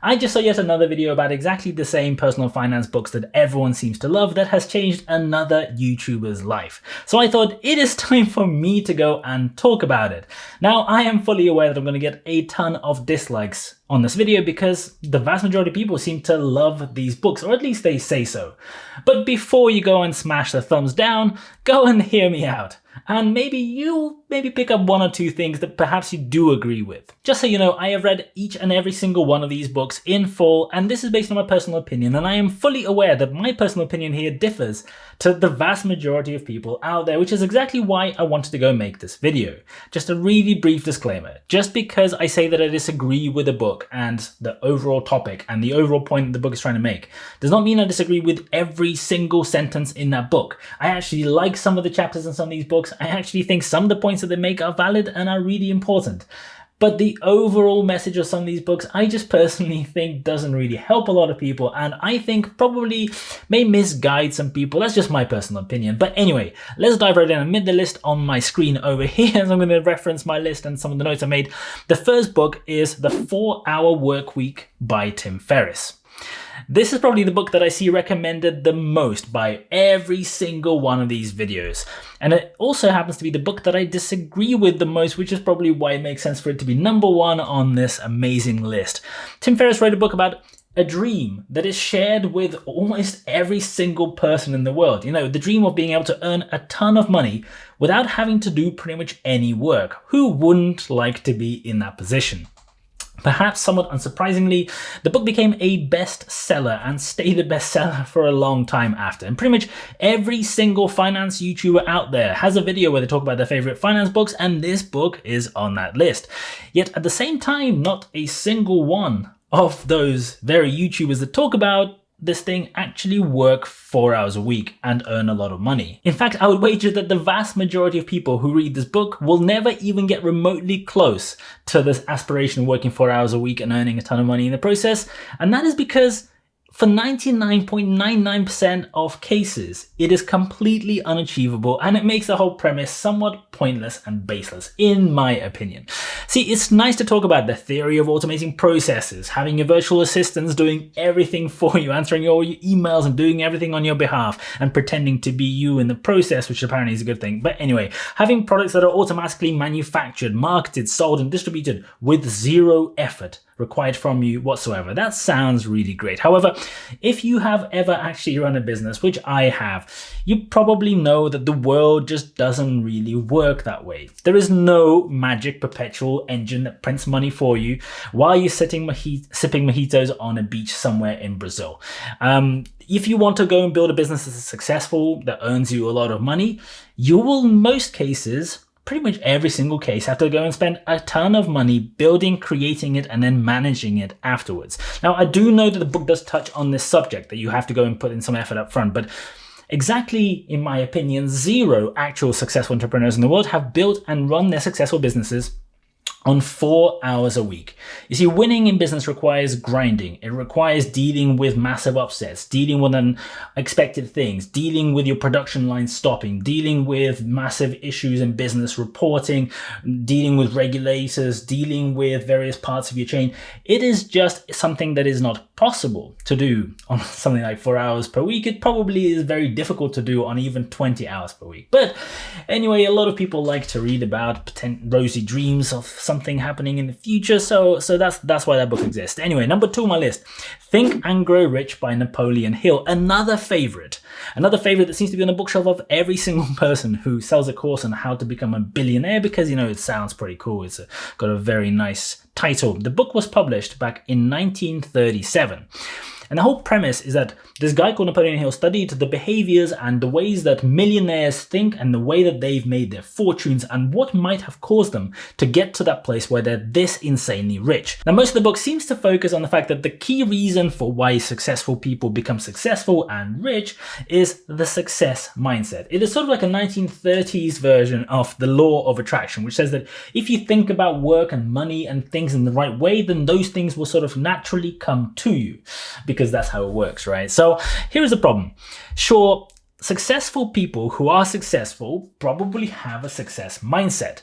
I just saw yet another video about exactly the same personal finance books that everyone seems to love that has changed another YouTuber's life. So I thought it is time for me to go and talk about it. Now, I am fully aware that I'm going to get a ton of dislikes on this video because the vast majority of people seem to love these books, or at least they say so. But before you go and smash the thumbs down, go and hear me out. And maybe you'll pick up one or two things that perhaps you do agree with. Just so you know, I have read each and every single one of these books in full, and this is based on my personal opinion, and I am fully aware that my personal opinion here differs to the vast majority of people out there, which is exactly why I wanted to go make this video. Just a really brief disclaimer. Just because I say that I disagree with a book and the overall topic and the overall point the book is trying to make, does not mean I disagree with every single sentence in that book. I actually like some of the chapters in some of these books. I actually think some of the points that they make are valid and are really important. But the overall message of some of these books, I just personally think doesn't really help a lot of people, and I think probably may misguide some people. That's just my personal opinion. But anyway, let's dive right in. I made the list on my screen over here, so I'm going to reference my list and some of the notes I made. The first book is The 4-Hour Workweek by Tim Ferriss. This is probably the book that I see recommended the most by every single one of these videos. And it also happens to be the book that I disagree with the most, which is probably why it makes sense for it to be number one on this amazing list. Tim Ferriss wrote a book about a dream that is shared with almost every single person in the world. You know, the dream of being able to earn a ton of money without having to do pretty much any work. Who wouldn't like to be in that position? Perhaps somewhat unsurprisingly, the book became a bestseller and stayed a bestseller for a long time after. And pretty much every single finance YouTuber out there has a video where they talk about their favorite finance books, and this book is on that list. Yet at the same time, not a single one of those very YouTubers that talk about this thing actually work 4 hours a week and earn a lot of money. In fact, I would wager that the vast majority of people who read this book will never even get remotely close to this aspiration of working 4 hours a week and earning a ton of money in the process. And that is because for 99.99% of cases, it is completely unachievable, and it makes the whole premise somewhat pointless and baseless, in my opinion. See, it's nice to talk about the theory of automating processes, having your virtual assistants doing everything for you, answering all your emails and doing everything on your behalf, and pretending to be you in the process, which apparently is a good thing. But anyway, having products that are automatically manufactured, marketed, sold, and distributed with zero effort required from you whatsoever. That sounds really great. However, if you have ever actually run a business, which I have, you probably know that the world just doesn't really work that way. There is no magic perpetual engine that prints money for you while you're sipping mojitos on a beach somewhere in Brazil. If you want to go and build a business that is successful, that earns you a lot of money, you will in most cases, pretty much every single case, have to go and spend a ton of money building, creating it, and then managing it afterwards. Now, I do know that the book does touch on this subject, that you have to go and put in some effort up front, but exactly, in my opinion, zero actual successful entrepreneurs in the world have built and run their successful businesses on 4 hours a week. You see, winning in business requires grinding. It requires dealing with massive upsets, dealing with unexpected things, dealing with your production line stopping, dealing with massive issues in business reporting, dealing with regulators, dealing with various parts of your chain. It is just something that is not possible to do on something like 4 hours per week. It probably is very difficult to do on even 20 hours per week. But anyway, a lot of people like to read about rosy dreams of something happening in the future, so that's why that book exists. Anyway, number 2 on my list, Think and Grow Rich by Napoleon Hill. Another favorite that seems to be on the bookshelf of every single person who sells a course on how to become a billionaire, because, you know, it sounds pretty cool. It's got a very nice title. The book was published back in 1937. And the whole premise is that this guy called Napoleon Hill studied the behaviors and the ways that millionaires think and the way that they've made their fortunes and what might have caused them to get to that place where they're this insanely rich. Now, most of the book seems to focus on the fact that the key reason for why successful people become successful and rich is the success mindset. It is sort of like a 1930s version of the law of attraction, which says that if you think about work and money and things in the right way, then those things will sort of naturally come to you, because that's how it works, right? So here's the problem. Sure, successful people who are successful probably have a success mindset,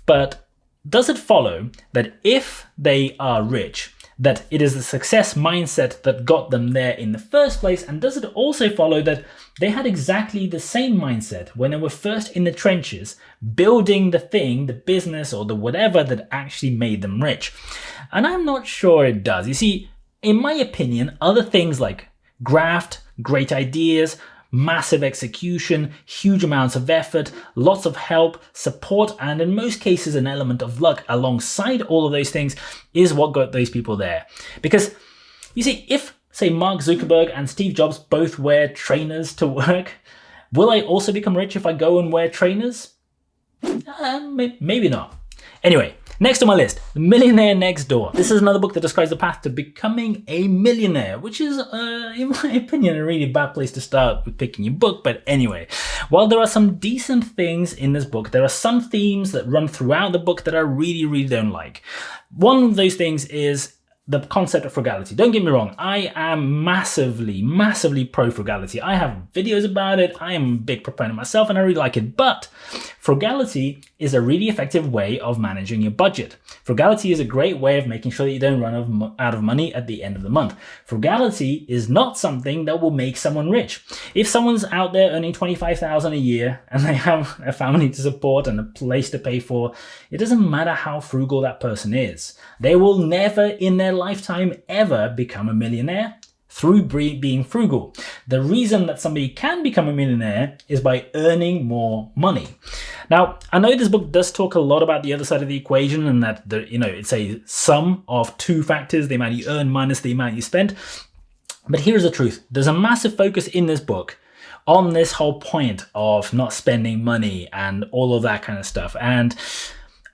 but does it follow that if they are rich, that it is the success mindset that got them there in the first place? And does it also follow that they had exactly the same mindset when they were first in the trenches, building the thing, the business or the whatever that actually made them rich? And I'm not sure it does. You see, in my opinion, other things like graft, great ideas, massive execution, huge amounts of effort, lots of help, support, and in most cases an element of luck alongside all of those things is what got those people there. Because you see, if say Mark Zuckerberg and Steve Jobs both wear trainers to work, will I also become rich if I go and wear trainers? Maybe not. Anyway, next on my list, The Millionaire Next Door. This is another book that describes the path to becoming a millionaire, which is, in my opinion, a really bad place to start with picking your book. But anyway, while there are some decent things in this book, there are some themes that run throughout the book that I really don't like. One of those things is the concept of frugality. Don't get me wrong, I am massively pro frugality. I have videos about it. I am a big proponent myself and I really like it. But frugality is a really effective way of managing your budget. Frugality is a great way of making sure that you don't run out of money at the end of the month. Frugality is not something that will make someone rich. If someone's out there earning $25,000 a year and they have a family to support and a place to pay for, it doesn't matter how frugal that person is. They will never in their lifetime ever become a millionaire through being frugal. The reason that somebody can become a millionaire is by earning more money. Now, I know this book does talk a lot about the other side of the equation and that it's a sum of two factors, the amount you earn minus the amount you spend. But here's the truth. There's a massive focus in this book on this whole point of not spending money and all of that kind of stuff. And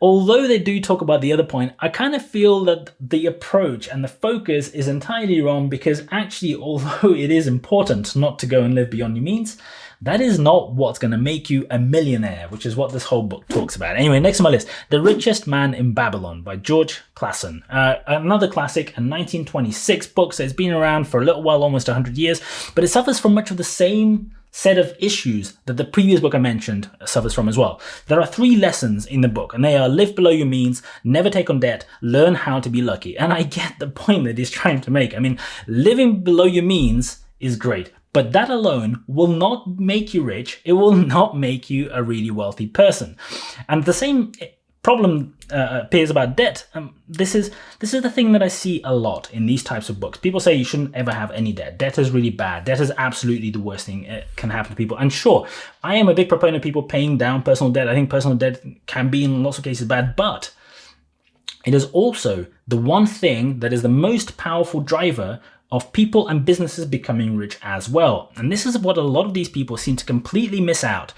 although they do talk about the other point, I kind of feel that the approach and the focus is entirely wrong, because actually, although it is important not to go and live beyond your means, that is not what's going to make you a millionaire, which is what this whole book talks about. Anyway, next on my list, The Richest Man in Babylon by George Clason. Another classic, a 1926 book, so it's been around for a little while, almost 100 years, but it suffers from much of the same set of issues that the previous book I mentioned suffers from as well. There are 3 lessons in the book, and they are: live below your means, never take on debt, learn how to be lucky. And I get the point that he's trying to make. I mean, living below your means is great, but that alone will not make you rich. It will not make you a really wealthy person. And the same problem appears about debt. This is the thing that I see a lot in these types of books. People say you shouldn't ever have any debt. Debt is really bad. Debt is absolutely the worst thing that can happen to people. And sure, I am a big proponent of people paying down personal debt. I think personal debt can be in lots of cases bad, but it is also the one thing that is the most powerful driver of people and businesses becoming rich as well. And this is what a lot of these people seem to completely miss out.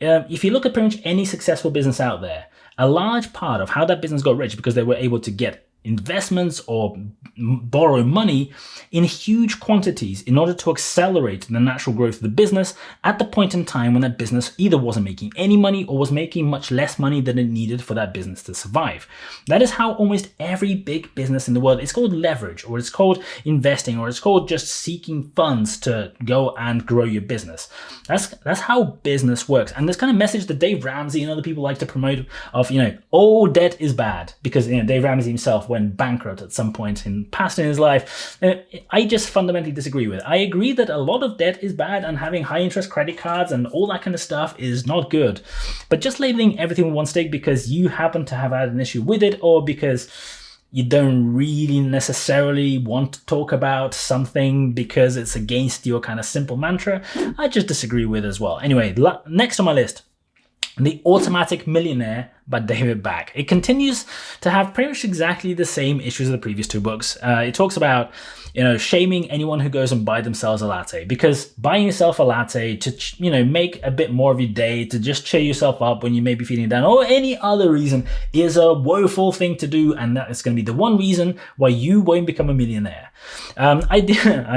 If you look at pretty much any successful business out there, a large part of how that business got rich because they were able to get investments or borrow money in huge quantities in order to accelerate the natural growth of the business at the point in time when that business either wasn't making any money or was making much less money than it needed for that business to survive. That is how almost every big business in the world, it's called leverage, or it's called investing, or it's called just seeking funds to go and grow your business. That's how business works. And this kind of message that Dave Ramsey and other people like to promote of, all debt is bad, because Dave Ramsey himself went bankrupt at some point in past in his life. I just fundamentally disagree with it. I agree that a lot of debt is bad, and having high interest credit cards and all that kind of stuff is not good. But just labeling everything with one stick because you happen to have had an issue with it, or because you don't really necessarily want to talk about something because it's against your kind of simple mantra, I just disagree with as well. Anyway, next on my list, The Automatic Millionaire by David Bach. It continues to have pretty much exactly the same issues as the previous 2 books. It talks about, shaming anyone who goes and buy themselves a latte, because buying yourself a latte to, make a bit more of your day, to just cheer yourself up when you may be feeling down, or any other reason, is a woeful thing to do, and that is going to be the one reason why you won't become a millionaire. I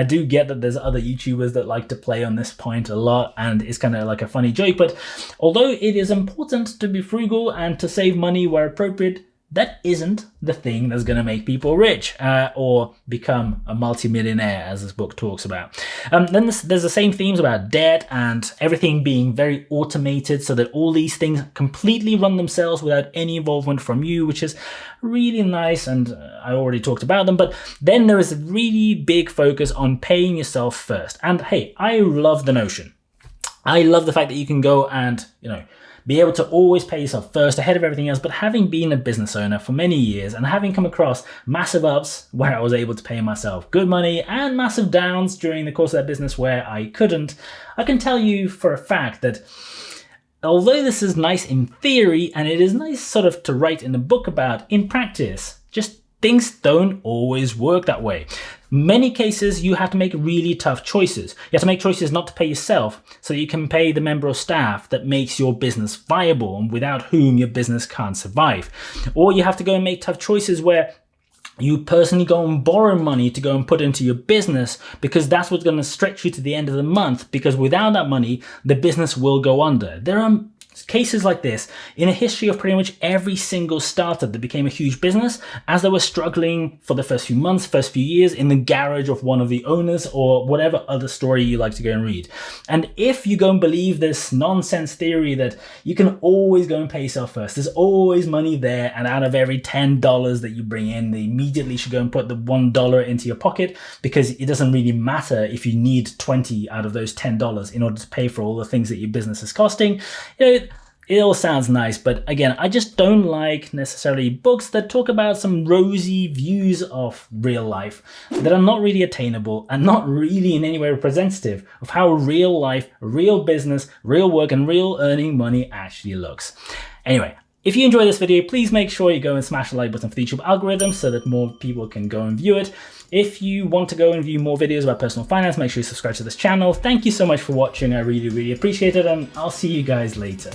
do get that there's other YouTubers that like to play on this point a lot, and it's kind of like a funny joke, but although it is important to be frugal and to save money where appropriate, that isn't the thing that's going to make people rich or become a multimillionaire, as this book talks about. Then there's the same themes about debt and everything being very automated so that all these things completely run themselves without any involvement from you, which is really nice, and I already talked about them. But then there is a really big focus on paying yourself first. And hey, I love the notion. I love the fact that you can go and, be able to always pay yourself first ahead of everything else. But having been a business owner for many years and having come across massive ups where I was able to pay myself good money and massive downs during the course of that business where I couldn't, I can tell you for a fact that although this is nice in theory and it is nice sort of to write in a book about, in practice, just things don't always work that way. Many cases, you have to make really tough choices. You have to make choices not to pay yourself so that you can pay the member of staff that makes your business viable and without whom your business can't survive. Or you have to go and make tough choices where you personally go and borrow money to go and put into your business because that's what's going to stretch you to the end of the month, because without that money, the business will go under. There are cases like this in a history of pretty much every single startup that became a huge business, as they were struggling for the first few months, first few years in the garage of one of the owners, or whatever other story you like to go and read. And if you go and believe this nonsense theory that you can always go and pay yourself first, there's always money there, and out of every $10 that you bring in, they immediately should go and put the $1 into your pocket, because it doesn't really matter if you need 20 out of those $10 in order to pay for all the things that your business is costing. It all sounds nice, but again, I just don't like necessarily books that talk about some rosy views of real life that are not really attainable and not really in any way representative of how real life, real business, real work, and real earning money actually looks. Anyway, if you enjoyed this video, please make sure you go and smash the like button for the YouTube algorithm so that more people can go and view it. If you want to go and view more videos about personal finance, make sure you subscribe to this channel. Thank you so much for watching. I really, really appreciate it, and I'll see you guys later.